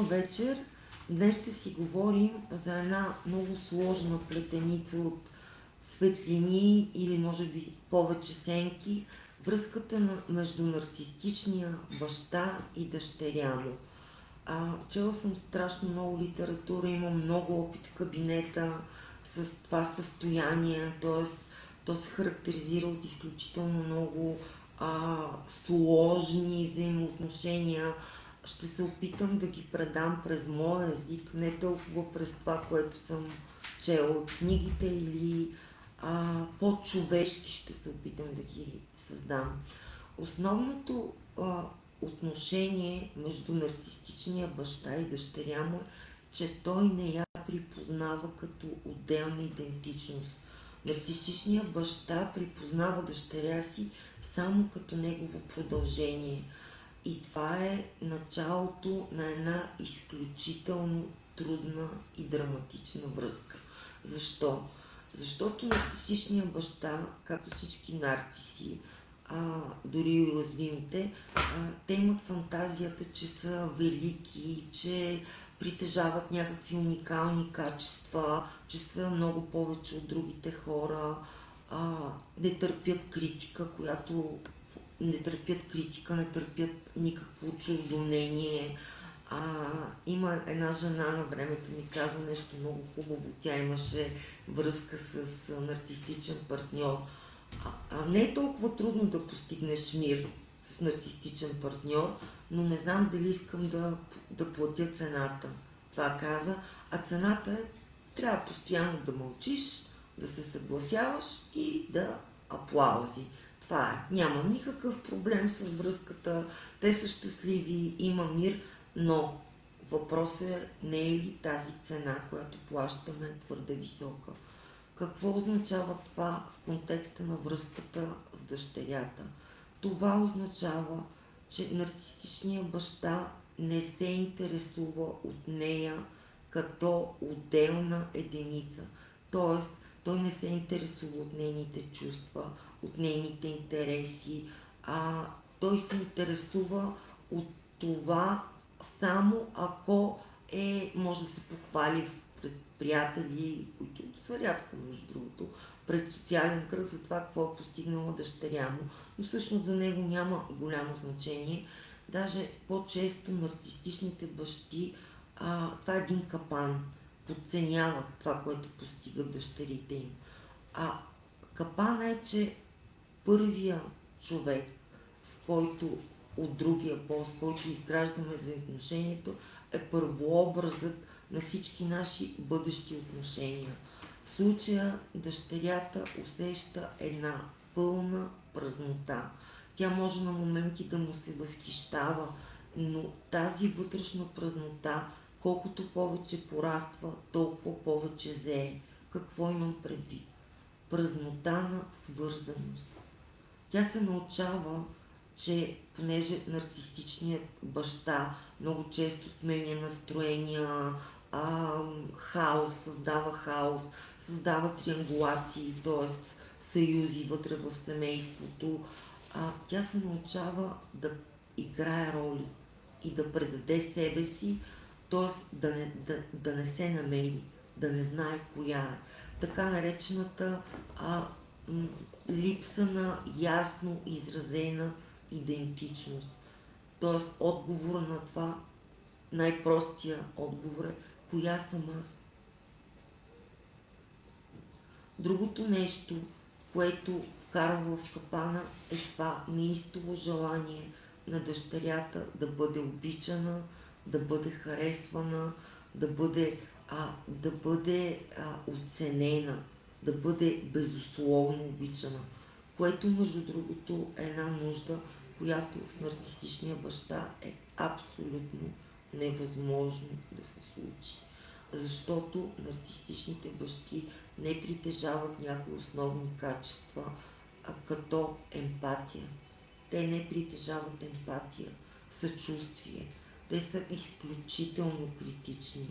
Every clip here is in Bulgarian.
вечер. Днес ще си говорим за една много сложна плетеница от светлини или може би повече сенки, връзката между нарцистичния баща и дъщеря му. Чела съм страшно много литература, имам много опит в кабинета с това състояние, т.е. то се характеризира от изключително много сложни взаимоотношения. Ще се опитам да ги предам през моя език, не толкова през това, което съм чела от книгите, или по-човешки ще се опитам да ги създам. Основното отношение между нарцистичния баща и дъщеря му е, че той не я припознава като отделна идентичност. Нарцистичният баща припознава дъщеря си само като негово продължение. И това е началото на една изключително трудна и драматична връзка. Защо? Защото нарцистичният баща, както всички нарциси, дори и уязвимите, те имат фантазията, че са велики, че притежават някакви уникални качества, че са много повече от другите хора, не търпят критика, не търпят никакво чуждо мнение. Има една жена на времето ми каза нещо много хубаво. Тя имаше връзка с нарцистичен партньор. Не е толкова трудно да постигнеш мир с нарцистичен партньор, но не знам дали искам да платя цената. Това каза. А цената е, трябва постоянно да мълчиш, да се съгласяваш и да аплаузи. Това е. Нямам никакъв проблем с връзката, те са щастливи, има мир, но въпросът е, не е ли тази цена, която плащаме, твърде висока? Какво означава това в контекста на връзката с дъщерята? Това означава, че нарцистичният баща не се интересува от нея като отделна единица. Тоест, той не се интересува от нейните чувства, от нейните интереси, той се интересува от това само ако може да се похвали пред приятели, които са рядко, между другото, пред социален кръг за това какво е постигнала дъщеря му, но всъщност за него няма голямо значение. Даже по-често нарцистичните бащи, това е един капан, подценяват това, което постигат дъщерите им. Капана е, че първия човек, с който от другия пол, с който изграждаме взаимоотношението, е първообразът на всички наши бъдещи отношения. В случая дъщерята усеща една пълна празнота. Тя може на моменти да му се възхищава, но тази вътрешна празнота, колкото повече пораства, толкова повече зее. Какво имам предвид? Празнота на свързаност. Тя се научава, че понеже нарцистичният баща много често сменя настроения, хаос, създава триангулации, т.е. съюзи вътре в семейството, тя се научава да играе роли и да предаде себе си, т.е. да не се намери, да не знае коя е. Така наречената липса на ясно изразена идентичност. Тоест, отговора на това, най-простия отговор е, коя съм аз? Другото нещо, което вкарва в капана, е това неистово желание на дъщерята да бъде обичана, да бъде харесвана, да бъде оценена, да бъде безусловно обичана, което между другото е една нужда, която с нарцистичния баща е абсолютно невъзможно да се случи. Защото нарцистичните бащи не притежават някои основни качества, като емпатия. Те не притежават емпатия, съчувствие. Те са изключително критични,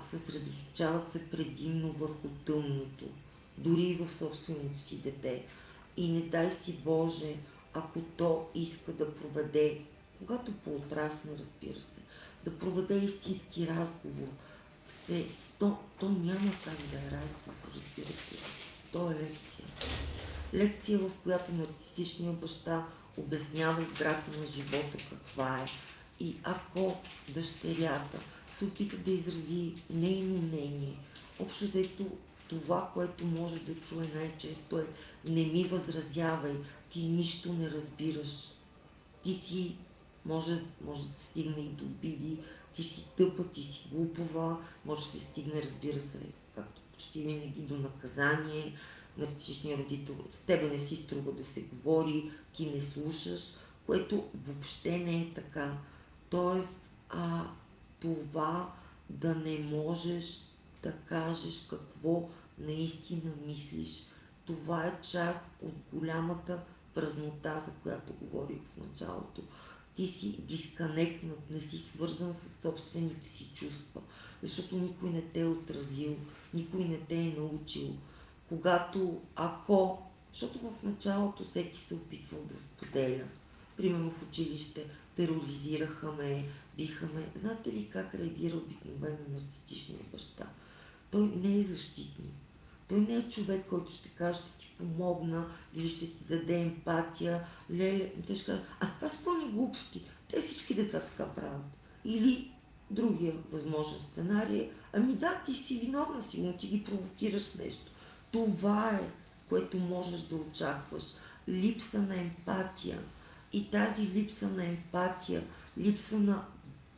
съсредоточават се предимно върху тъмното, дори и в собственото си дете. И не дай си Боже, ако то иска да проведе, когато поотрасне, разбира се, да проведе истински разговор. То няма как да е разговор, разбирате. То е лекция. Лекция, в която нарцисичният баща обяснява играта на живота каква е. И ако дъщерята се опита да изрази нейно мнение, общо взето това, което може да чуе най-често е: не ми възразявай, ти нищо не разбираш. Ти си, може да се стигне и до обиди, ти си тъпа, ти си глупава, може да се стигне, разбира се, както почти винаги, до наказание. Нарцисичният родител: с тебе не си струва да се говори, ти не слушаш, което въобще не е така. Тоест, това да не можеш да кажеш какво наистина мислиш, това е част от голямата празнота, за която говорих в началото. Ти си дисконектнат, не си свързан с собствените си чувства, защото никой не те е отразил, никой не те е научил. Защото в началото всеки се опитвал да споделя. Примерно в училище тероризираха ме, биха ме. Знаете ли как реагира обикновено нарцисичният баща? Той не е защитник. Той не е човек, който ще каже: ще ти помогна или ще ти даде емпатия. Леле, те ще кажат: това са пълни глупости. Те всички деца така правят. Или другия възможен сценарий: да, ти си виновна, сигурно ти ги провокираш с нещо. Това е, което можеш да очакваш. Липса на емпатия. И тази липса на емпатия, липса на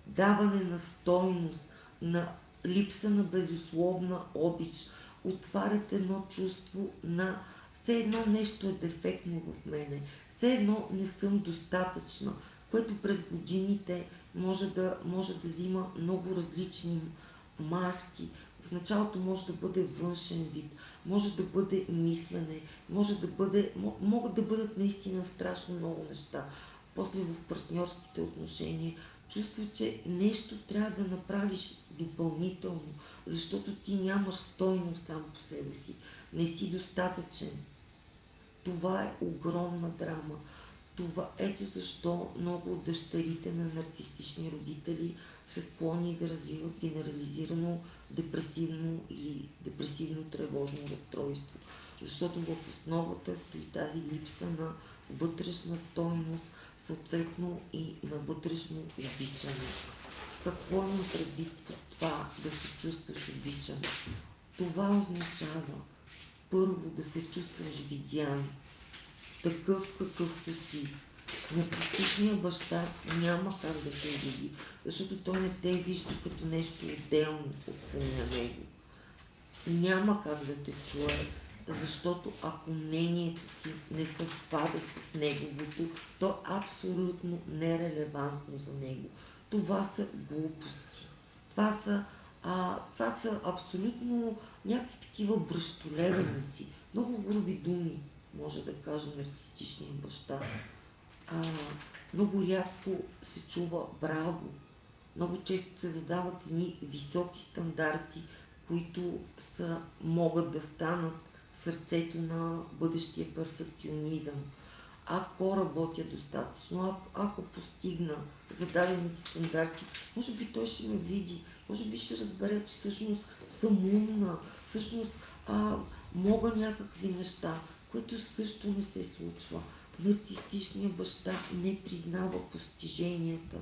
даване на стойност, липса на безусловна обич, отварят едно чувство на все едно нещо е дефектно в мене, все едно не съм достатъчна, което през годините може да взима много различни маски. В началото може да бъде външен вид, може да бъде мислене, могат да бъдат наистина страшно много неща. После в партньорските отношения чувства, че нещо трябва да направиш допълнително, защото ти нямаш стойност сам по себе си, не си достатъчен. Това е огромна драма. Ето защо много от дъщерите на нарцистични родители са склонни да развиват генерализирано депресивно или депресивно тревожно разстройство. Защото в основата стои тази липса на вътрешна стойност, съответно и на вътрешно обичане. Какво имам предвид под това да се чувстваш обичан? Това означава първо да се чувстваш видян, такъв какъвто си. Нарцистичният баща няма как да те види, защото той не те вижда като нещо отделно от самия него. Няма как да те чуе, защото ако мнението ти не съвпада с неговото, то е абсолютно нерелевантно за него. Това са глупости. Това са абсолютно някакви такива бръщолевеници. Много груби думи може да каже нарцистичният баща. Много рядко се чува браво. Много често се задават едни високи стандарти, които могат да станат сърцето на бъдещия перфекционизъм. Ако работя достатъчно, ако постигна зададените стандарти, може би той ще ме види, може би ще разбере, че всъщност съм умна, всъщност мога някакви неща, което също не се случва. Нарцистичният баща не признава постиженията,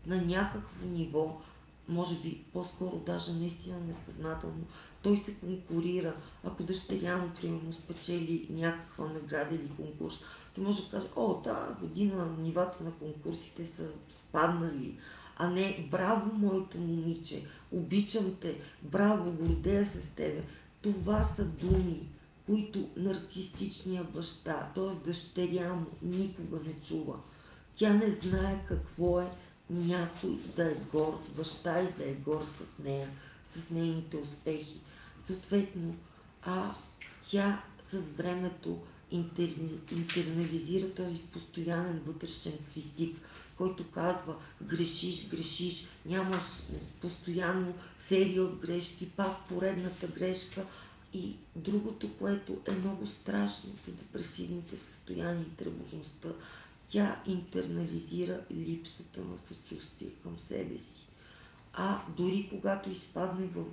на някакво ниво, може би по-скоро даже наистина несъзнателно, той се конкурира. Ако дъщеря му, примерно, спечели някаква награда или конкурс, той може да каже: тази година нивата на конкурсите са спаднали, а не: браво, моето момиче, обичам те, браво, гордея се с тебе. Това са думи, които нарцистичният баща, т.е. дъщеря му, никога не чува. Тя не знае какво е някой да е горд баща и да е горд с нея, с нейните успехи. Съответно, тя с времето интернализира този постоянен вътрешен критик, който казва: грешиш, нямаш постоянно серия от грешки, пак поредната грешка. И другото, което е много страшно за депресивните състояния и тревожността, тя интернализира липсата на съчувствие към себе си. А дори когато изпадне в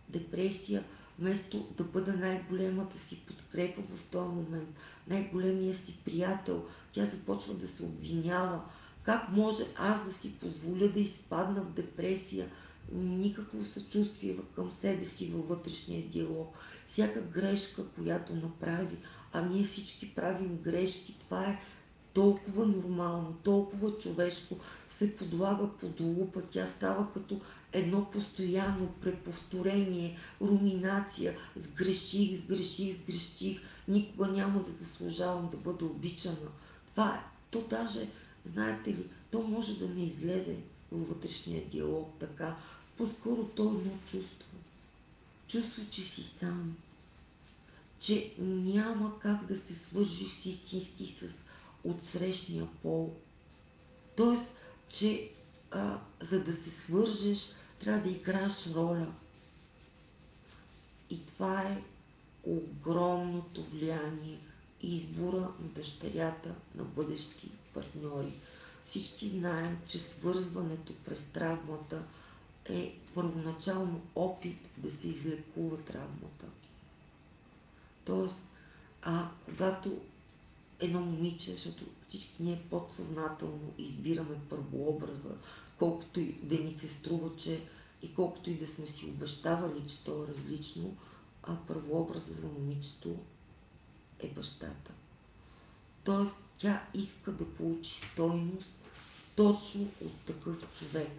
депресия, вместо да бъде най-големата си подкрепа в този момент, най-големия си приятел, тя започва да се обвинява. Как може аз да си позволя да изпадна в депресия? Никакво съчувствие към себе си във вътрешния диалог. Всяка грешка, която направи, а ние всички правим грешки, това е толкова нормално, толкова човешко, се подлага под лупа, тя става като едно постоянно преповторение, руминация, сгреших, никога няма да заслужавам да бъда обичана. Това е, то даже, знаете ли, то може да не излезе във вътрешния диалог така. По-скоро то е едно чувство. Чувство, че си сам, че няма как да се свържиш с истински с отсрещния пол. Тоест, че за да се свържеш, трябва да играеш роля. И това е огромното влияние и избора на дъщерята на бъдещи партньори. Всички знаем, че свързването през травмата е първоначално опит да се излекува травмата. Тоест, когато едно момиче, защото всички ние подсъзнателно избираме първообраза, колкото и да ни се струва, че и колкото и да сме си обещавали, че то е различно, а първообраза за момичето е бащата. Тоест, тя иска да получи стойност точно от такъв човек,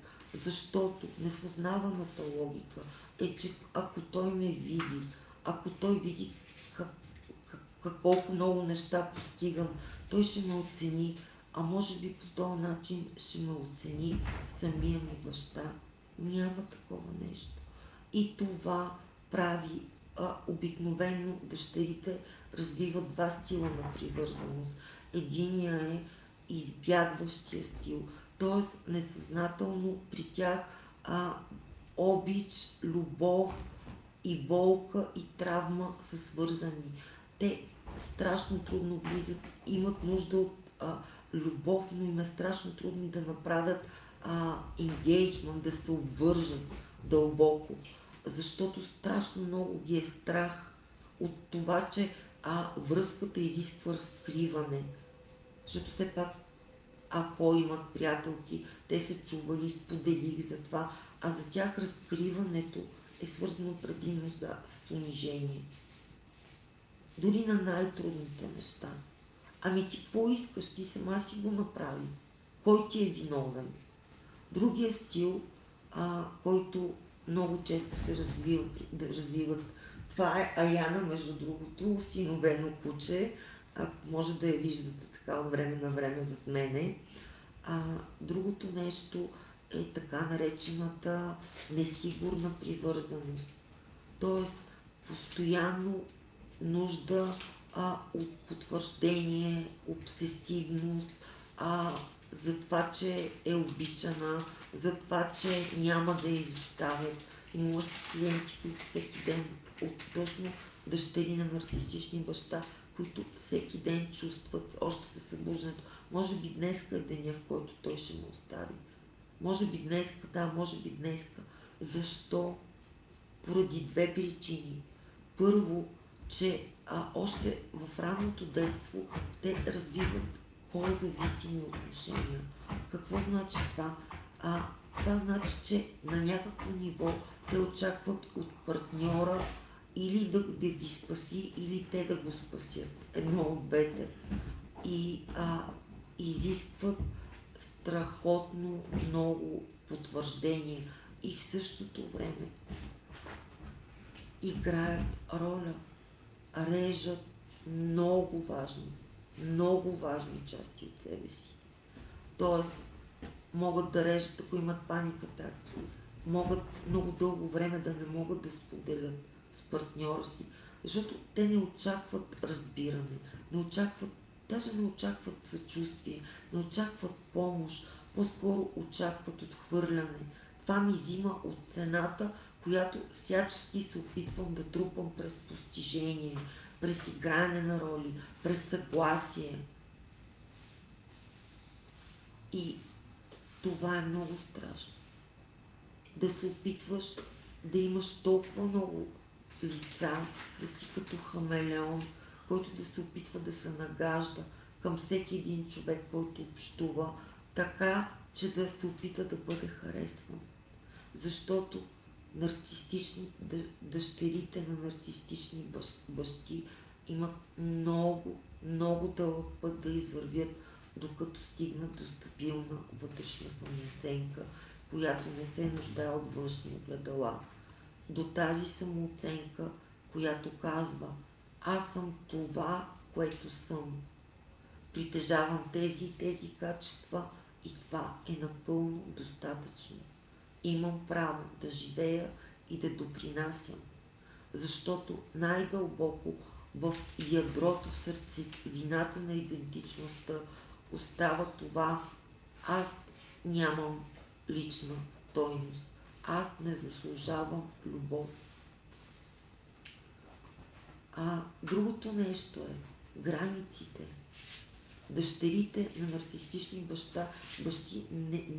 защото несъзнаваната логика е, че ако той ме види, ако той види колко много неща постигам, той ще ме оцени, а може би по този начин ще ме оцени самия ми баща. Няма такова нещо. И това прави обикновено дъщерите развиват два стила на привързаност. Единия е избягващия стил, т.е. несъзнателно при тях обич, любов и болка и травма са свързани. Те страшно трудно влизат, имат нужда от любов, но им е страшно трудно да направят engagement, да се обвържат дълбоко, защото страшно много ги е страх от това, че връзката изисква разкриване. Защото все пак, ако имат приятелки, те се чували, споделих за това, а за тях разкриването е свързано предимно с унижение. Дори на най-трудните неща. Ами ти какво искаш? Ти сама си го направи. Кой ти е виновен? Другия стил, който много често се развиват, това е Аяна, между другото, синовено куче, ако може да я виждате така от време на време зад мене. Другото нещо е така наречената несигурна привързаност. Тоест, постоянно нужда от потвърждение, обсесивност, за това, че е обичана, за това, че няма да я изоставят. Имала си клиенти, които всеки ден от точно дъщери на нарцисични баща, които всеки ден чувстват още със събуждането. Може би днеска е деня, в който той ще ме остави. Може би днеска, може би днеска. Защо? Поради две причини. Първо, че още в ранното детство те развиват по-зависими отношения. Какво значи това? Това значи, че на някакво ниво те очакват от партньора или да ги спаси, или те да го спасят. Едно от двете. И изискват страхотно много потвърждение и в същото време играят роля, режат много важни части от себе си. Тоест, могат да режат, ако имат паникатаки, могат много дълго време да не могат да споделят с партньора си, защото те не очакват разбиране, даже не очакват съчувствие, не очакват помощ, по-скоро очакват отхвърляне. Това ми взима от цената, която всячески се опитвам да трупам през постижение, през игране на роли, през съгласие. И това е много страшно. Да се опитваш да имаш толкова много лица, да си като хамелеон, който да се опитва да се нагажда към всеки един човек, който общува, така, че да се опита да бъде харесван. Защото дъщерите на нарцистични бащи имат много, много дълъг път да извървят, докато стигнат до стабилна вътрешна самооценка, която не се нуждае от външни огледала. До тази самооценка, която казва: аз съм това, което съм. Притежавам тези и тези качества и това е напълно достатъчно. Имам право да живея и да допринасям, защото най-дълбоко в ядрото, в сърцевината на идентичността остава това: аз нямам лична стойност, аз не заслужавам любов. Другото нещо е границите. Дъщерите на нарцистични бащи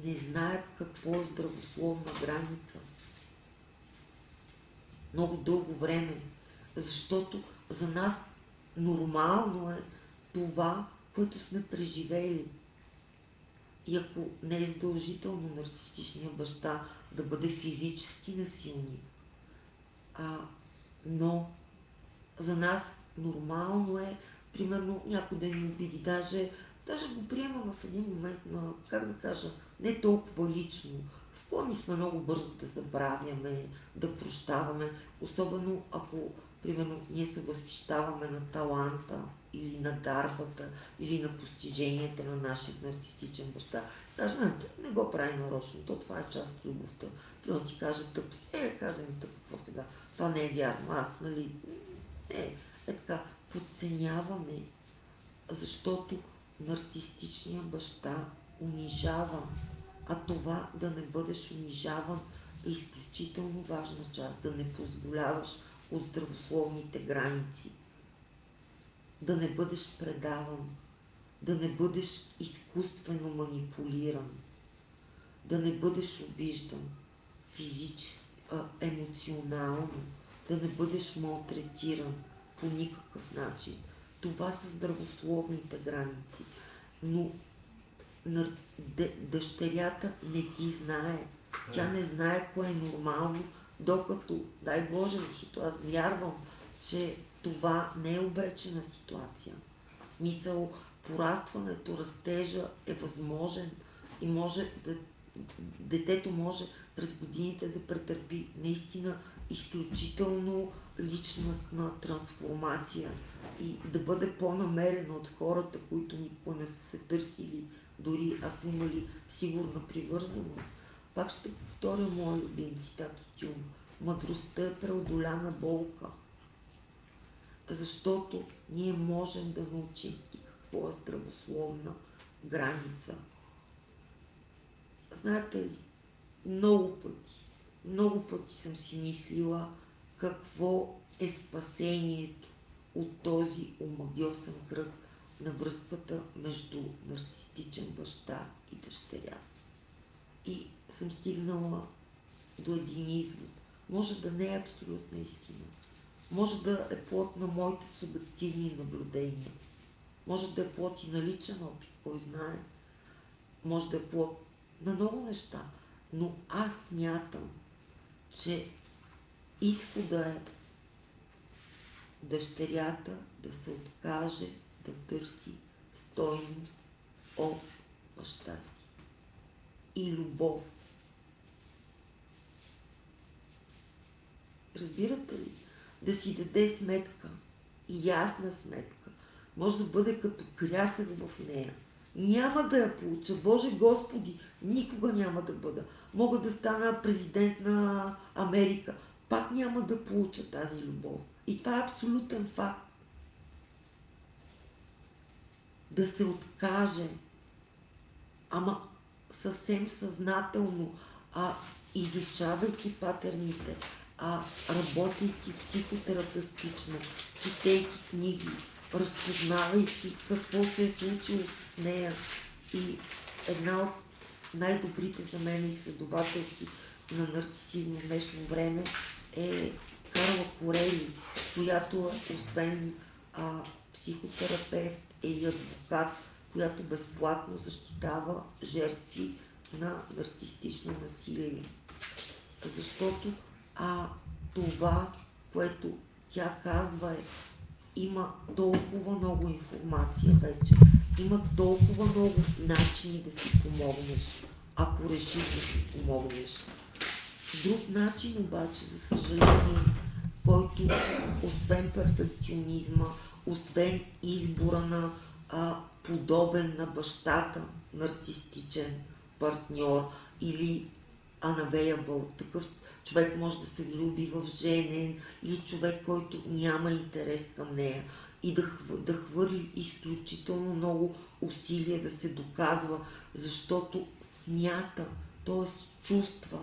не знаят какво е здравословна граница. Много дълго време, защото за нас нормално е това, което сме преживели. И ако не е задължително нарцистичния баща да бъде физически насилник, но за нас нормално е, примерно, някой да ни обиди. Даже го приема в един момент на, как да кажа, не толкова лично. Склонни сме много бързо да забравяме, да прощаваме, особено ако, примерно, ние се възхищаваме на таланта или на дарбата, или на постиженията на нашия нарцистичен баща. Кажем, той не го прави нарочно, това е част от любовта. Примерно ти каже: тъп си, каза ми: тъп, какво сега? Това не е вярно, аз, нали? Не, така, подценяваме, защото нарцистичният баща унижава, а това да не бъдеш унижаван е изключително важна част, да не позволяваш от здравословните граници, да не бъдеш предаван, да не бъдеш изкуствено манипулиран, да не бъдеш обиждан физически, емоционално, да не бъдеш малтретиран по никакъв начин. Това са здравословните граници. Но дъщерята не ги знае. Тя не знае кое е нормално, докато, дай Боже, защото аз вярвам, че това не е обречена ситуация. В смисъл, порастването, растежа е възможен и може детето може през годините да претърпи наистина изключително личностна трансформация и да бъде по-намерена от хората, които никога не са се търсили, дори аз са имали сигурна привързаност. Пак ще повторя моя любим цитат от Юм: мъдростта е преодоляна болка. Защото ние можем да научим и какво е здравословна граница. Знаете ли, много пъти съм си мислила какво е спасението от този омагьосан кръг на връзката между нарцистичен баща и дъщеря. И съм стигнала до един извод. Може да не е абсолютна истина. Може да е плод на моите субективни наблюдения. Може да е плод и на личен опит, кой знае. Може да е плод на много неща. Но аз смятам, че изхода е дъщерята да се откаже да търси стойност от баща си и любов. Разбирате ли? Да си даде сметка, и ясна сметка. Може да бъде като крясък в нея. Няма да я получа. Боже Господи, никога няма да бъда. Мога да стана президент на Америка. Пак няма да получа тази любов. И това е абсолютен факт. Да се откаже, ама съвсем съзнателно, изучавайки патърните, работейки психотерапевтично, четейки книги, разпознавайки какво се е случило с нея и една от най-добрите за мен изследователки на нарцисизма в днешно време е Карла Корели, която освен психотерапевт е и адвокат, която безплатно защитава жертви на нарцистично насилие. Защото това, което тя казва е, има толкова много информация вече, има толкова много начини да си помогнеш, ако решиш да си помогнеш. Друг начин обаче, за съжаление, който освен перфекционизма, освен избора на подобен на бащата нарцистичен партньор или unavailable, такъв човек може да се влюби в женен или човек, който няма интерес към нея и да хвърли изключително много усилия да се доказва, защото смята, т.е. чувства,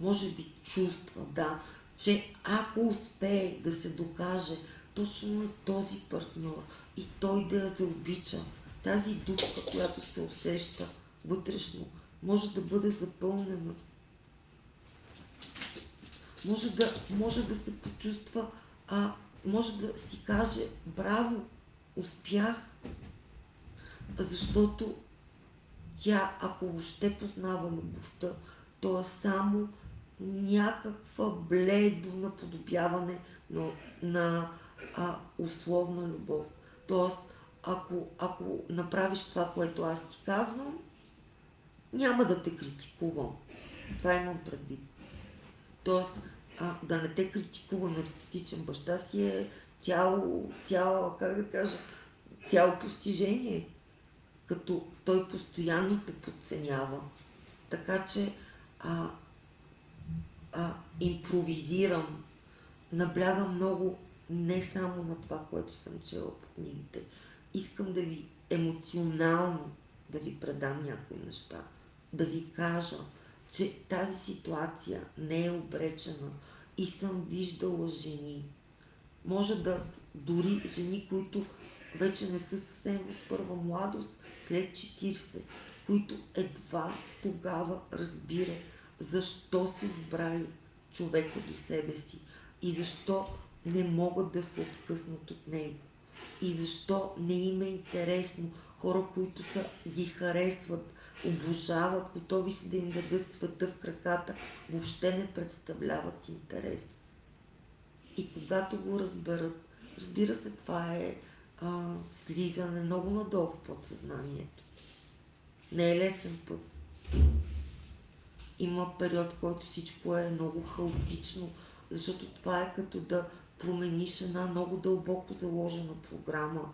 може би чувства, да, че ако успее да се докаже точно на този партньор и той да я заобича, тази дупка, която се усеща вътрешно, може да бъде запълнена. Може да се почувства, може да си каже браво, успях, защото тя, ако въобще познава любовта, то е само някаква бледо наподобяване на условна любов. Тоест, ако направиш това, което аз ти казвам, няма да те критикувам. Това имам предвид. Тоест, да не те критикува нарцистичен баща си е цяло постижение, като той постоянно те подценява. Така че импровизирам, наблягам много не само на това, което съм чела по книгите. Искам да ви емоционално да ви предам някои неща, да ви кажа, че тази ситуация не е обречена и съм виждала жени. Може да дори жени, които вече не са съвсем в първа младост, след 40, които едва тогава разбират защо са избрали човека до себе си и защо не могат да се откъснат от него и защо не им е интересно хора, които ги харесват, обожават, готови си да им дадат света в краката, въобще не представляват интерес. И когато го разберат, разбира се, това е слизане много надолу в подсъзнанието. Не е лесен път. Има период, в който всичко е много хаотично, защото това е като да промениш една много дълбоко заложена програма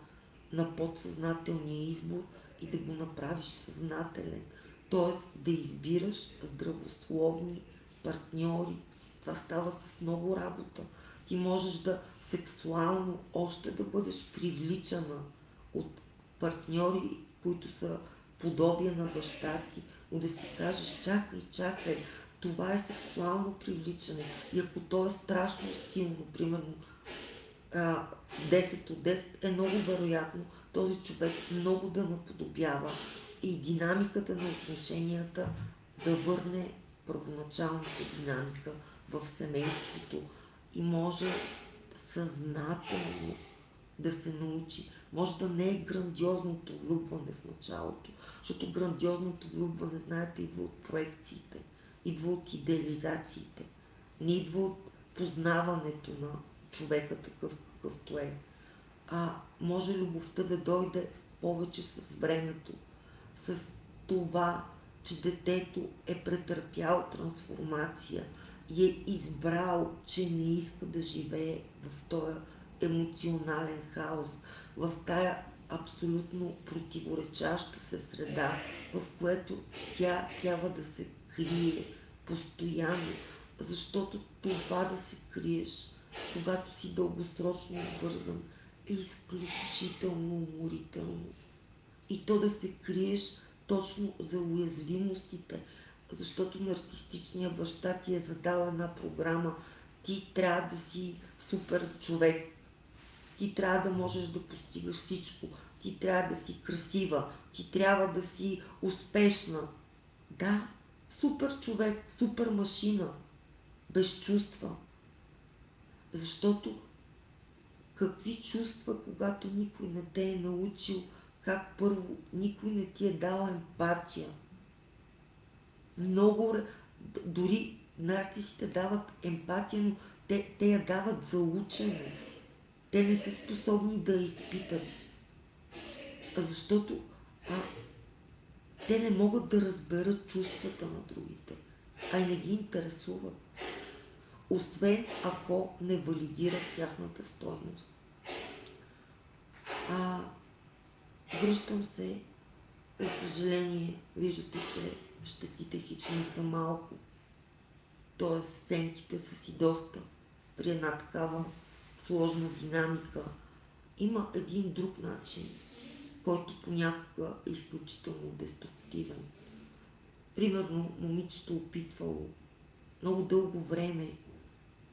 на подсъзнателния избор и да го направиш съзнателен. Тоест да избираш здравословни партньори. Това става с много работа. Ти можеш да сексуално още да бъдеш привличана от партньори, които са подобие на баща ти, но да си кажеш, чакай, това е сексуално привличане. И ако то е страшно силно, примерно 10 от 10, е много вероятно този човек много да наподобява и динамиката на отношенията да върне първоначалната динамика в семейството и може съзнателно да се научи. Може да не е грандиозното влюбване в началото, защото грандиозното влюбване, знаете, идва от проекциите, идва от идеализациите, не идва от познаването на човека такъв какъвто е. Може любовта да дойде повече с времето, с това, че детето е претърпяло трансформация и е избрал, че не иска да живее в този емоционален хаос, в тая абсолютно противоречаща се среда, в което тя трябва да се крие постоянно, защото това да се криеш, когато си дългосрочно обвързан, е изключително уморително. И то да се криеш точно за уязвимостите, защото нарцистичният баща ти е задал една програма. Ти трябва да си супер човек. Ти трябва да можеш да постигаш всичко. ти трябва да си красива, ти трябва да си успешна. Да, супер човек, супер машина, без чувства. Защото какви чувства, когато никой не те е научил, как първо никой не ти е дал емпатия. Дори нарцисите дават емпатия, но те я дават за учене. Те не са способни да я изпитат. Защото те не могат да разберат чувствата на другите, а и не ги интересуват. Освен ако не валидират тяхната стойност. Връщам се, за съжаление, виждате, че щетите хич не са малко. Тоест сенките са си доста при една такава сложна динамика. Има един друг начин, който понякога е изключително деструктивен. Примерно, момичето опитвало много дълго време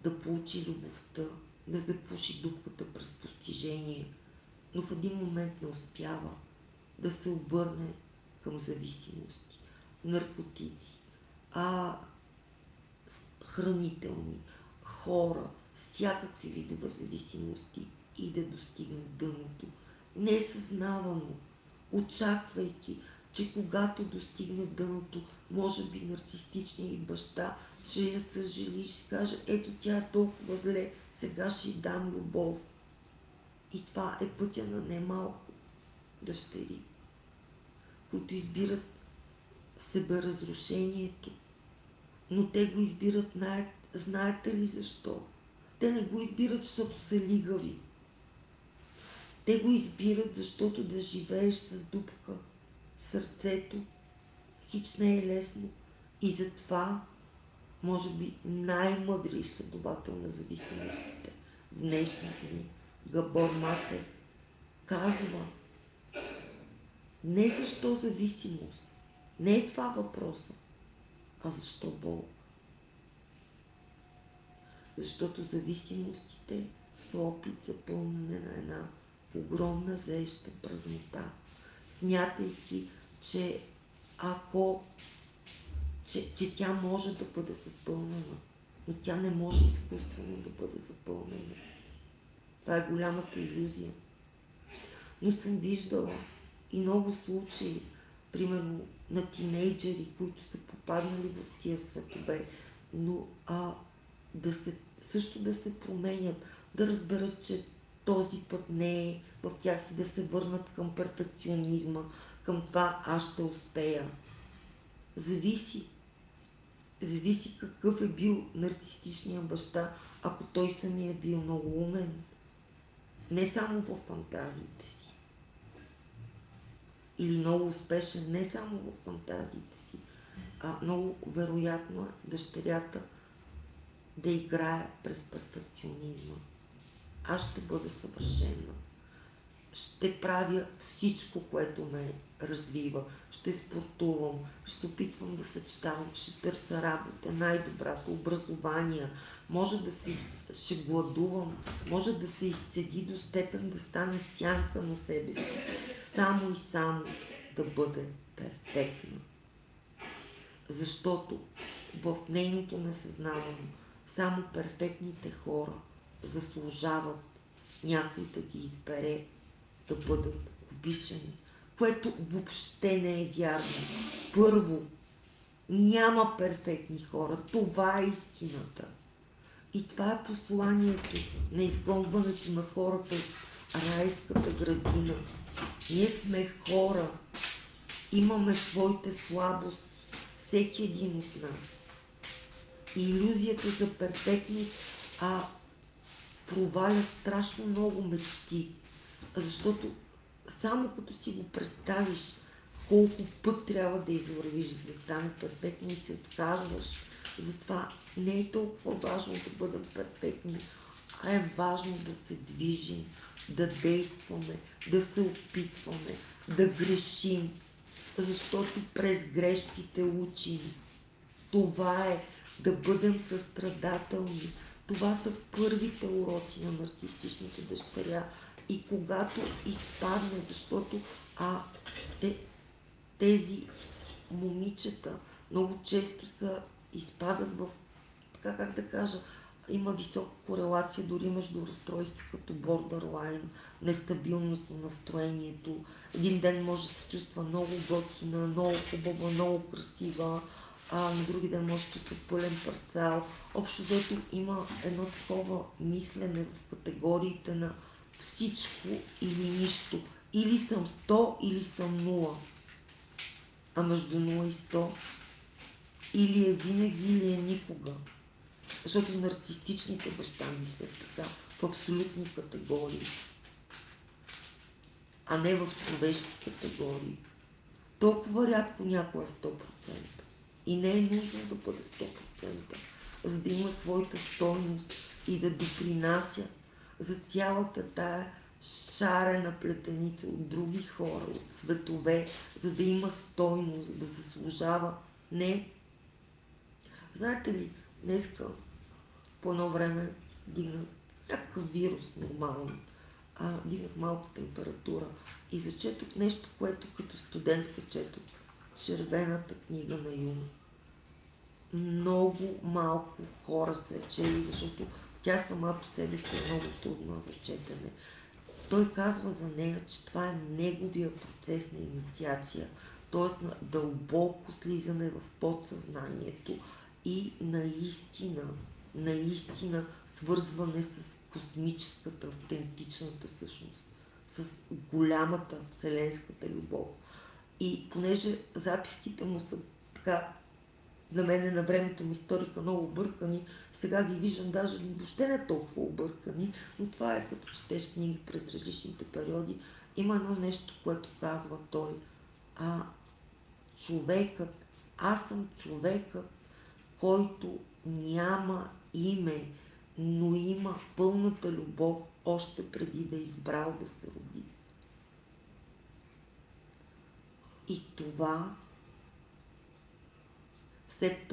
да получи любовта, да запуши дупката през постижение, но в един момент не успява да се обърне към зависимости, наркотици, хранителни, хора, всякакви видове зависимости и да достигне дъното. Несъзнавано, очаквайки, че когато достигне дъното, може би нарцистичният и баща ще я съжали и ще каже, ето тя е толкова зле, сега ще й дам любов. И това е пътя на немалко дъщери, които избират себеразрушението, но те го избират, знаете ли защо? Те не го избират, защото са лигави. Те го избират, защото да живееш с дупка в сърцето хич не е лесно. И затова, може би, най-мъдрият изследовател на зависимостите в днешни дни, Габор Мате, казва, не защо зависимост, не е това въпроса, а защо болка. Защото зависимостите са опит за пълнене на една огромна зееща празнота, смятайки, че че тя може да бъде запълнена, но тя не може изкуствено да бъде запълнена. Това е голямата илюзия. Но съм виждала и много случаи, примерно на тинейджери, които са попаднали в тия светове, но също да се променят, да разберат, че този път не е в тях и да се върнат към перфекционизма, към това аз ще успея. Зависи какъв е бил нарцистичният баща, ако той самия е бил много умен. Не само в фантазиите си. Или много успешен, не само в фантазиите си, много вероятно е дъщерята да играе през перфекционизма. Аз ще бъда съвършена. Ще правя всичко, което ме развива. Ще спортувам, ще се опитвам да съчетавам, ще търся работа, най-добрата, образование. Ще гладувам, може да се изцеди до степен да стане сянка на себе си. Само и само да бъде перфектна. Защото в нейното несъзнавано само перфектните хора заслужават някой да ги избере, да бъдат обичани, което въобще не е вярно. Първо, няма перфектни хора, това е истината. И това е посланието на изгонването на хората от райската градина. Ние сме хора, имаме своите слабости, всеки един от нас. И илюзията за перфектност проваля страшно много мечти, защото само като си го представиш колко път трябва да извървиш, за да стане перфектно и се отказваш, затова не е толкова важно да бъдем перфектни, а е важно да се движим, да действаме, да се опитваме, да грешим, защото през грешките учим. Това е да бъдем състрадателни. Това са първите уроци на нарцистичната дъщеря. И когато изпадне, защото тези момичета много често изпадат в, така как да кажа, има висока корелация дори между разстройство като бордерлайн, нестабилност на настроението. Един ден може да се чувства много готина, много хубава, много красива, на други ден може да се чувства пълен парцал. Общо взето има едно такова мислене в категориите на всичко или нищо. Или съм 100, или съм 0. А между 0 и 100 или е винаги, или е никога. Защото нарцистичните баща мислят така, в абсолютни категории, а не в човешки категории. Толкова рядко някой е 100%. И не е нужно да бъде 100%, за да има своята стойност и да допринася за цялата тая шарена плетеница от други хора, от светове, за да има стойност, да заслужава. Не. Знаете ли, днеска по едно време дигнах някакъв вирус нормално. Дигнах малко температура и зачетох нещо, което като студентка четох. Червената книга на Юнг. Много малко хора са чели, защото тя сама по себе си е много трудна за четене. Той казва за нея, че това е неговия процес на инициация, т.е. на дълбоко слизане в подсъзнанието и наистина свързване с космическата, автентичната същност, с голямата вселенската любов. И понеже записките му са така, на мене на времето ми сториха много объркани, сега ги виждам даже въобще не толкова объркани, но това е като четеш книги през различните периоди. Има едно нещо, което казва той. Аз съм човекът, който няма име, но има пълната любов още преди да е избрал да се роди. И това все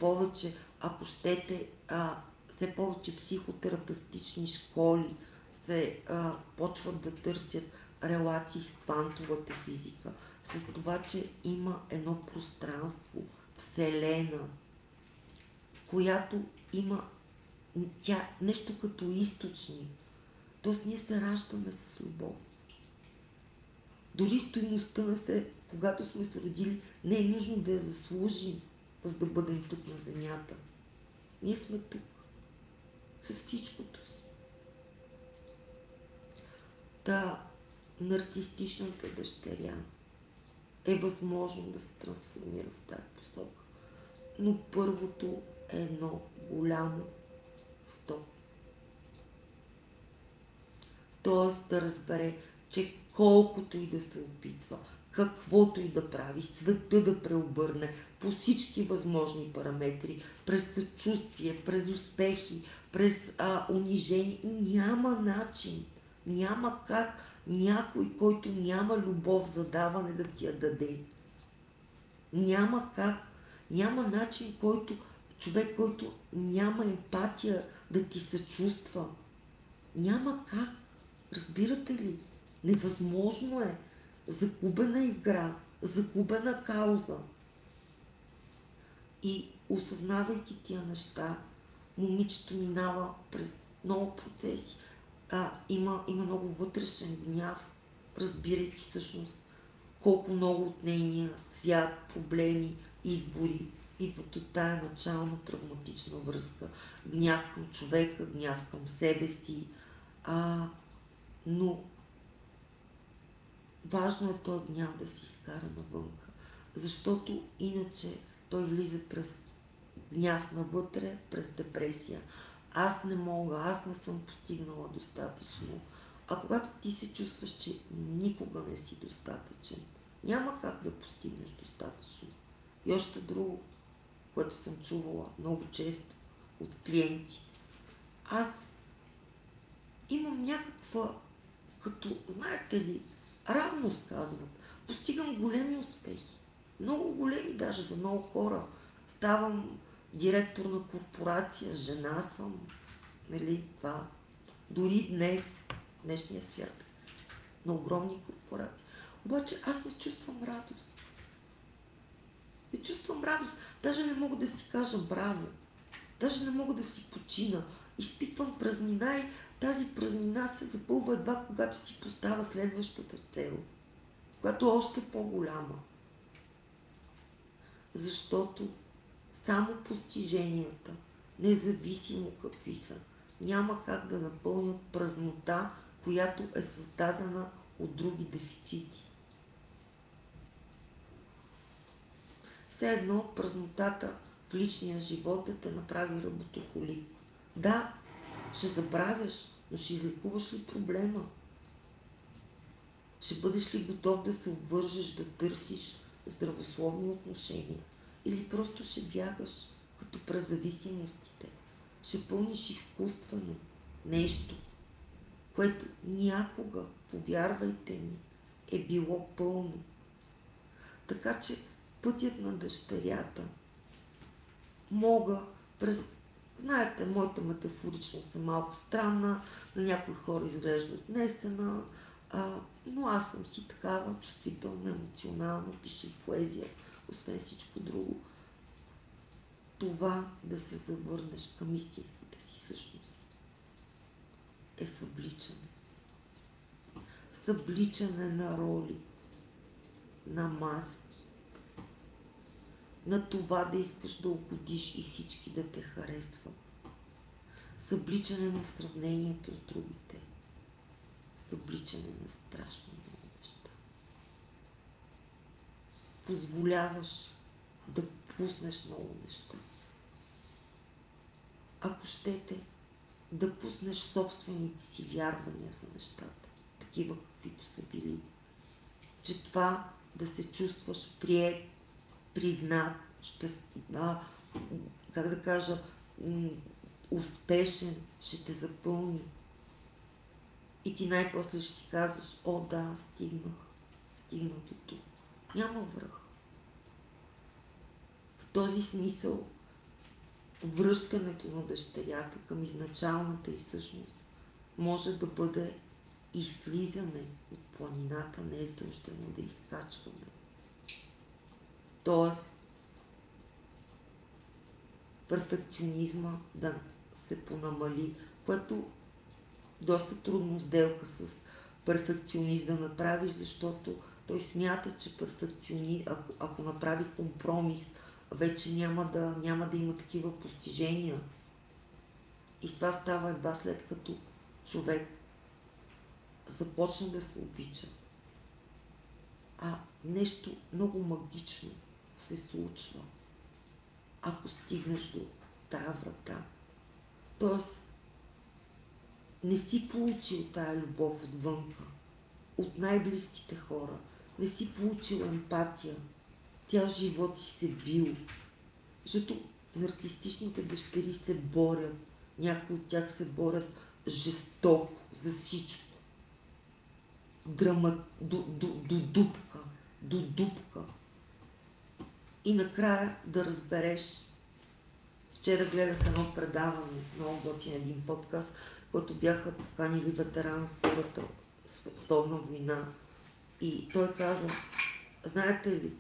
повече, ако щете, все повече психотерапевтични школи се почват да търсят релации с квантовата физика, с това, че има едно пространство, Вселена, която има тя нещо като източник. Тоест ние се раждаме с любов. Дори стойността когато сме се родили, не е нужно да я заслужим, за да бъдем тук на земята. Ние сме тук. С всичкото си. Нарцистичната дъщеря е възможно да се трансформира в тази посока. Но първото е едно голямо стоп. Тоест да разбере, че колкото и да се опитва, каквото и да прави, света да преобърне по всички възможни параметри, през съчувствие, през успехи, през унижение, няма начин, няма как някой, който няма любов за даване, да ти я даде. Няма как, няма начин, човек, който няма емпатия да ти съчувства. Няма как. Разбирате ли? Невъзможно е. Загубена игра, загубена кауза. И осъзнавайки тия неща, момичето минава през много процеси. Има много вътрешен гняв, разбирайки всъщност колко много от нейния свят, проблеми, избори идват от тая начална травматична връзка. Гняв към човека, гняв към себе си. Но важно е този гняв да се изкара навънка, защото иначе той влиза през гняв навътре, през депресия. Аз не мога, аз не съм постигнала достатъчно. А когато ти се чувстваш, че никога не си достатъчен, няма как да постигнеш достатъчно. И още друго, което съм чувала много често от клиенти. Аз имам някаква, знаете ли, равност казват. Постигам големи успехи. Много големи даже за много хора. Ставам директор на корпорация, жена съм. Нали, това. Дори днес днешния свят, на огромни корпорации. Обаче аз не чувствам радост. Не чувствам радост. Даже не мога да си кажа браво. Даже не мога да си почина. Изпитвам празнина и тази празнина се запълва едва когато си поставя следващата цел, която е още по-голяма. Защото само постиженията, независимо какви са, няма как да напълнят празнота, която е създадена от други дефицити. Все едно празнотата в личния живот да те направи работохолик. Да, ще забравяш, но ще излекуваш ли проблема? Ще бъдеш ли готов да се обвържеш, да търсиш здравословни отношения? Или просто ще бягаш като през зависимостите? Ще пълниш изкуствено нещо, което някога, повярвайте ми, е било пълно. Така че пътят на дъщерята мога през... Знаете, моята метафоричност е малко странна, на някои хора изглежда отнесена, но аз съм си такава чувствителна, емоционална, пиша и поезия, освен всичко друго. Това да се завърнеш към истинската си същност е събличане. Събличане на роли, на маски, на това да искаш да угодиш и всички да те харесват. Събличане на сравнението с другите. Събличане на страшно много неща. Позволяваш да пуснеш много неща. Ако щете, да пуснеш собствените си вярвания за нещата, такива каквито са били. Че това да се чувстваш приет, признат, как да кажа, успешен, ще те запълни. И ти най-после ще си казваш, о да, стигнах до тук. Няма връх. В този смисъл, връщането на дъщерята към изначалната й същност може да бъде и слизане от планината, не е задължително да изкачване. Тоест, перфекционизма да се понамали, което доста трудно сделка с перфекционист да направиш, защото той смята, че ако направи компромис, вече няма да има такива постижения. И това става едва след като човек започне да се обича. Нещо много магично се случва, ако стигнеш до тая врата. Тоест, не си получил тая любов отвънка, от най-близките хора, не си получил емпатия, цял живот си се бил. Защото нарцистичните дъщери се борят, някои от тях се борят жестоко за всичко. До дупка. И накрая да разбереш. Вчера гледах едно предаване, много готин един подкаст, който бяха поканили ветеран в Втората световна война. И той каза, знаете ли,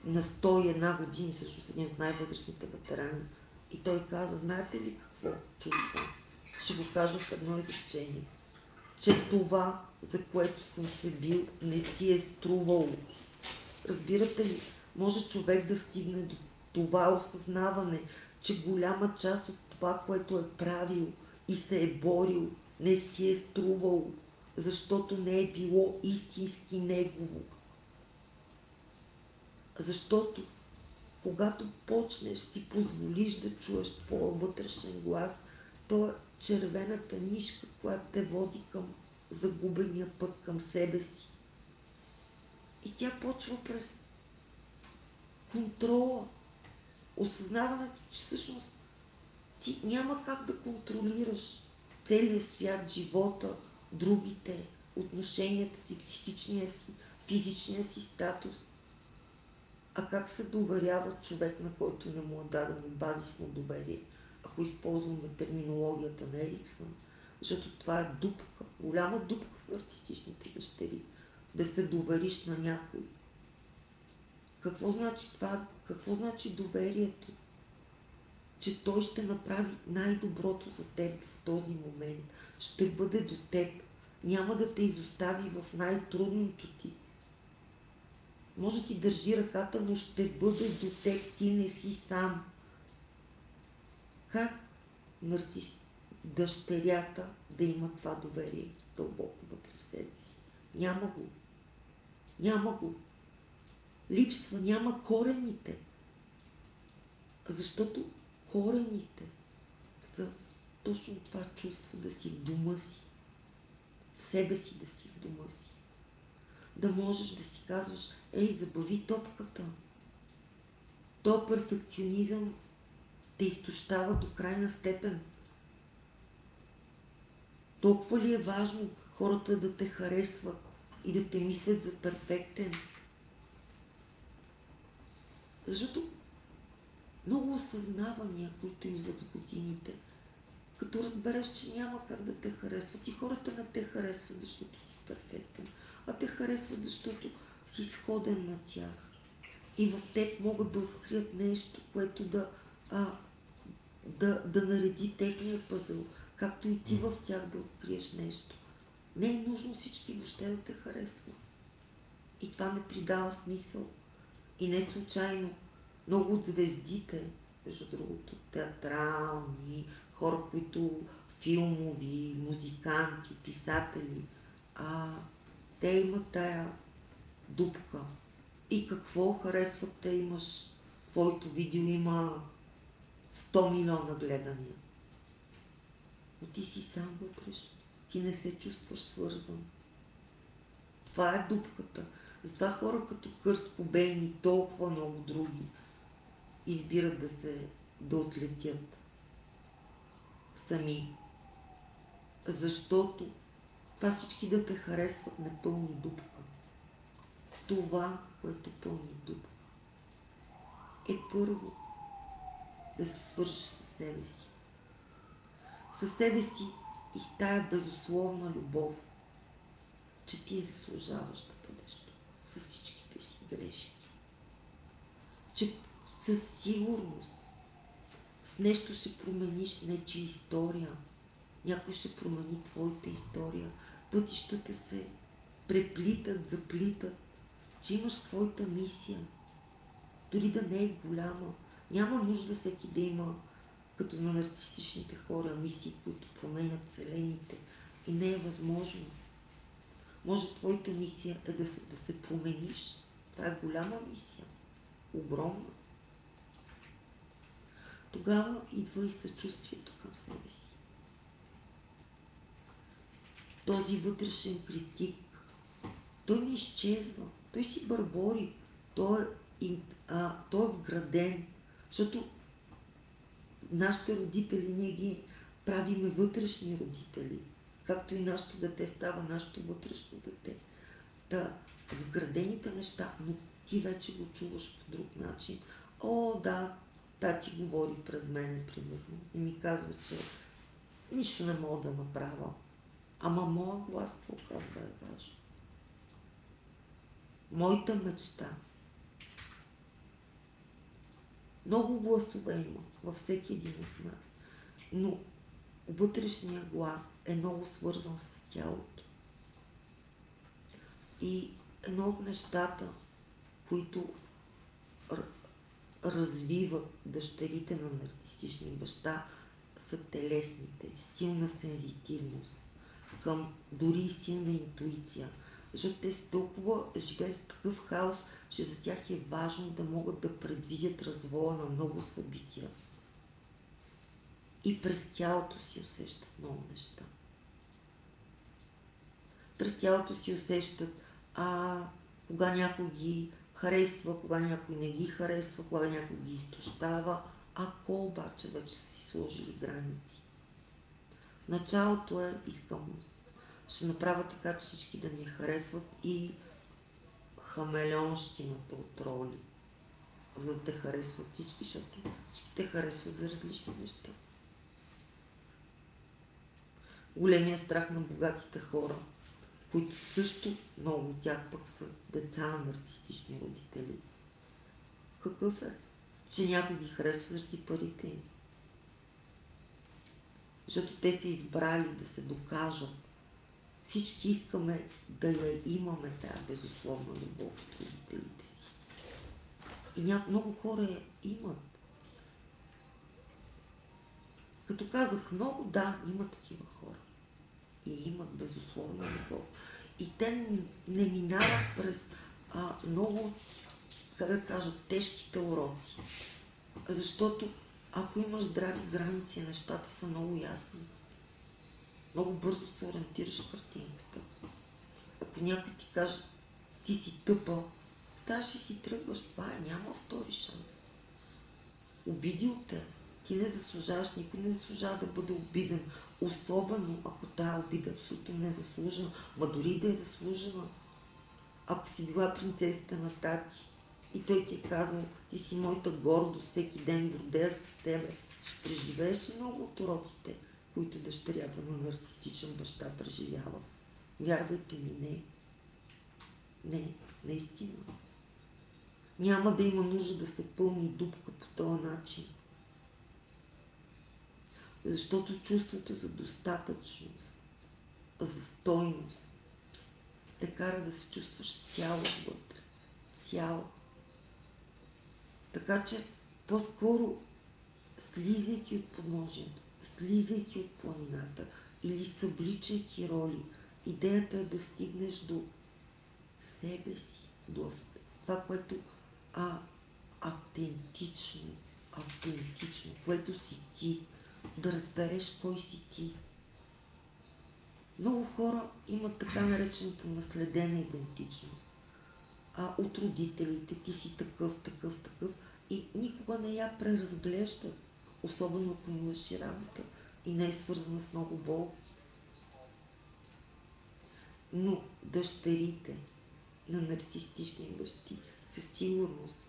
на 101 години, също един от най-възрастните ветерани. И той каза, знаете ли какво чувствам? Ще го кажа в едно изречение. Че това, за което съм се бил, не си е струвало. Разбирате ли? Може човек да стигне до това осъзнаване, че голяма част от това, което е правил и се е борил, не си е струвало, защото не е било истински негово. Защото когато почнеш, си позволиш да чуеш твоя вътрешен глас, то е червената нишка, която те води към загубения път към себе си. И тя почва през контрола, осъзнаването, че всъщност ти няма как да контролираш целия свят, живота, другите, отношенията си, психичния си, физичния си статус. А как се доверява човек, на който не му е дадено базисно доверие? Ако използваме терминологията на Ериксън, Защото това е дупка, голяма дупка в артистичните дъщери. Да се довериш на някой. Какво значи това? Какво значи доверието? Че той ще направи най-доброто за теб в този момент. Ще бъде до теб. Няма да те изостави в най-трудното ти. Може ти държи ръката, но ще бъде до теб. Ти не си сам. Как дъщерята да има това доверие дълбоко вътре в себе си? Няма го. Няма го. Липсва, няма корените. Защото корените са точно това чувство да си в дома си. В себе си да си в дома си. Да можеш да си казваш, ей, забави топката. То перфекционизъм те изтощава до крайна степен. Толкова ли е важно хората да те харесват и да те мислят за перфектен? Защото много осъзнавания, които идват с годините, като разбереш, че няма как да те харесват и хората не те харесват, защото си перфектен, а те харесват, защото си сходен на тях. И в теб могат да открият нещо, което да нареди техния пъзел, както и ти в тях да откриеш нещо. Не е нужно всички въобще да те харесват. И това не придава смисъл. И не случайно много от звездите, между другото, театрални, хора, които филмови, музиканти, писатели, те имат тая дупка. И какво харесват те? Имаш, твоето видео има 100 милиона гледания. Но ти си сам вътрешно. Ти не се чувстваш свързан. Това е дупката. Затова хора като Кърт Кобейн и толкова много други избират да отлетят сами. Защото това всички да те харесват не пълни дупка. Това, което пълни дупка, е първо да се свържеш със себе си. Със себе си и с тая безусловна любов, че ти заслужаваш да бъдеш с всичките си грешки. Че със сигурност с нещо ще промениш нечия история. Някой ще промени твоята история. Пътищата се преплитат, заплитат, че имаш своята мисия. Дори да не е голяма. Няма нужда всеки да има, като на нарцистичните хора, мисии, които променят вселените. И не е възможно. Може твоята мисия е да се промениш. Това е голяма мисия. Огромна. Тогава идва и съчувствието към себе си. Този вътрешен критик, той не изчезва. Той си бърбори. Той е вграден. Защото нашите родители, ние ги правиме вътрешни родители. Както и нашето дете става нашето вътрешно дете. Вградените неща, но ти вече го чуваш по друг начин. Да, тати говори през мене, примерно, и ми казва, че нищо не мога да направя. Ама моят глас, какво казва, е важно. Моята мечта. Много гласове има във всеки един от нас, но вътрешният глас е много свързан с тялото. И едно от нещата, които развиват дъщерите на нарцистични баща, са телесните, силна сензитивност, към дори силна интуиция. Защото те са толкова живеят в такъв хаос, че за тях е важно да могат да предвидят развоя на много събития. И през тялото си усещат много неща. През тялото си усещат кога някой ги харесва, кога някой не ги харесва, кога някой ги изтощава. Ако обаче вече са си сложили граници. В началото искам, ще направя така, че всички да ми харесват и хамелеонщината от роли, за да те харесват всички, защото всички те харесват за различни неща. големия страх на богатите хора, които също много от тях пък са деца на нарцистични родители. Какъв е? Че някой ги харесва заради парите им. Защото те са избрали да се докажат. Всички искаме да я имаме тая безусловна любов от родителите си. И много хора я имат. Като казах много, да, има такива хора. И имат безусловна любов. И те не минават през много, как да кажа, тежките уроци. Защото ако имаш здрави граници, нещата са много ясни. Много бързо се ориентираш в картинката. Ако някой ти каже, ти си тъпа, ставаш и си тръгваш. Това е, няма втори шанс. Обидил те. Ти не заслужаваш, никой не заслужава да бъде обиден. Особено ако тая обида е абсолютно незаслужена, ма дори да е заслужена. Ако си била принцесата на тати и той ти е казал, ти си моята гордост, всеки ден гордея с тебе, ще преживееш ли много от уроците, които дъщерята на нарцистичен баща преживява? Вярвайте ми, не. Не, наистина. Няма да има нужда да се пълни дупка по този начин. Защото чувството за достатъчност, за стойност, те кара да се чувстваш цяло вътре. Цяло. Така че по-скоро слизайки от подножието, слизайки от планината или събличайки роли, идеята е да стигнеш до себе си, до това, което автентично, което си ти, да разбереш кой си ти. Много хора имат така наречената наследена идентичност. От родителите, ти си такъв и никога не я преразглеждат, особено ако имаш и работа и не е свързана с много болки. Но дъщерите на нарцистични бащи със сигурност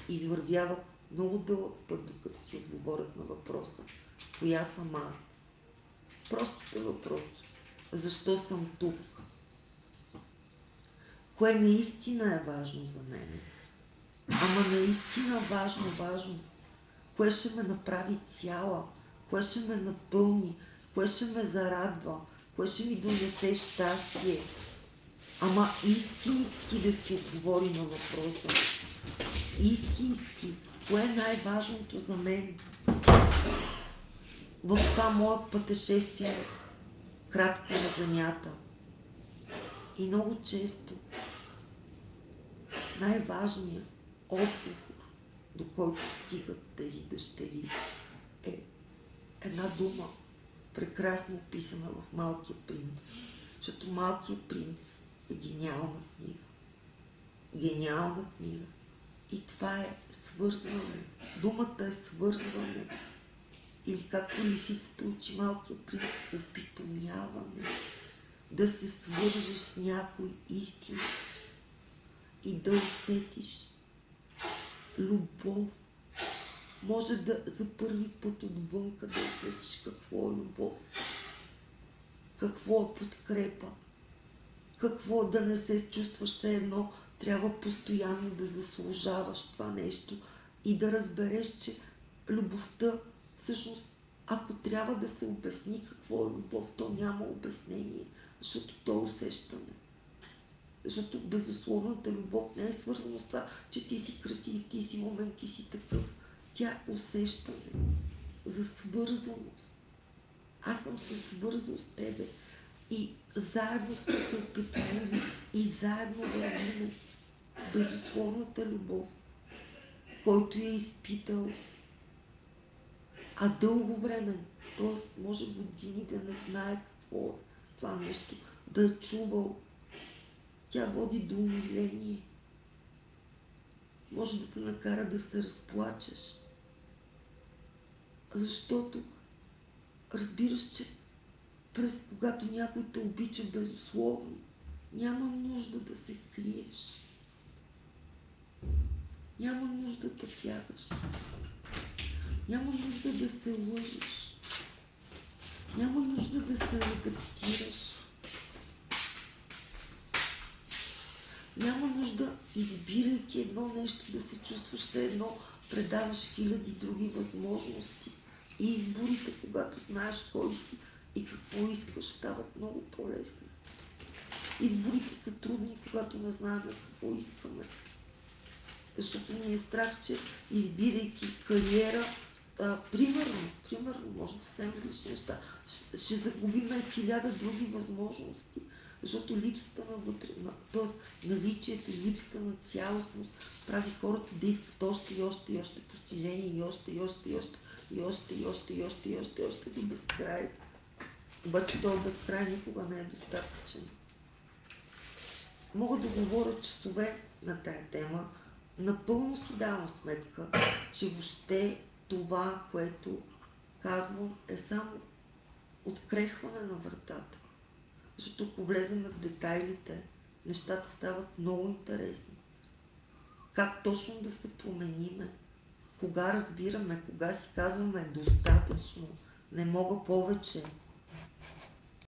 извървяват много дълъг път, докато си отговорят на въпроса. Коя съм аз? Простите въпроси. Защо съм тук? Кое наистина е важно за мен? Ама наистина важно. Кое ще ме направи цяла? Кое ще ме напълни? Кое ще ме зарадва? Кое ще ми донесе щастие? Ама истински да си отговори на въпроса. Истински. Кое е най-важното за мен? В това мое пътешествие кратко на земята. И много често най-важният отговор, до който стигат тези дъщери, е една дума, прекрасно описана в Малкия принц. Защото Малкият принц е гениална книга. Гениална книга. И това е свързване. Думата е свързване. Или както лисицата учи Малкия принц, опитомяване. Да се свържеш с някой истински и да усетиш любов. Може да за първи път отвънка да усетиш какво е любов, какво е подкрепа, какво да не се чувстваш все едно, трябва постоянно да заслужаваш това нещо и да разбереш, че любовта, всъщност, ако трябва да се обясни какво е любов, то няма обяснение, защото то е усещане. Защото безусловната любов не е свързана с това, че ти си красив, ти си момент, ти си такъв. Тя е усещане за свързаност. Аз съм се свързал с тебе и заедно сме се опитвали и заедно вървиме безусловната любов, който я е изпитал, дълго време, т.е. може години да не знае какво е това нещо, да е чувал. Тя води до умиление. Може да те накара да се разплачеш. Защото разбираш, че когато някой те обича безусловно, няма нужда да се криеш. Няма нужда да бягаш. Няма нужда да се лъжеш. Няма нужда да се репетираш. Няма нужда, избирайки едно нещо, да се чувстваш все едно, предаваш хиляди други възможности. И изборите, когато знаеш кой си и какво искаш, стават много по-лесни. Изборите са трудни, когато не знаем какво искаме. Защото ни е страх, че избирайки кариера, примерно, може да съвсем различни неща, ще загубим 1000 други възможности, защото липсата на вътрешна, т.е. наличието и липсата на цялостност прави хората да искат още и още и още постижения и още и още и още и още и още и още и още и още до безкрай. Обаче този безкрай никога не е достатъчен. Мога да говоря часове на тая тема. Напълно си давам сметка, че въобще това, което казвам, е само открехване на вратата. Защото ако влезем в детайлите, нещата стават много интересни. Как точно да се промениме? Кога разбираме, кога си казваме достатъчно, не мога повече,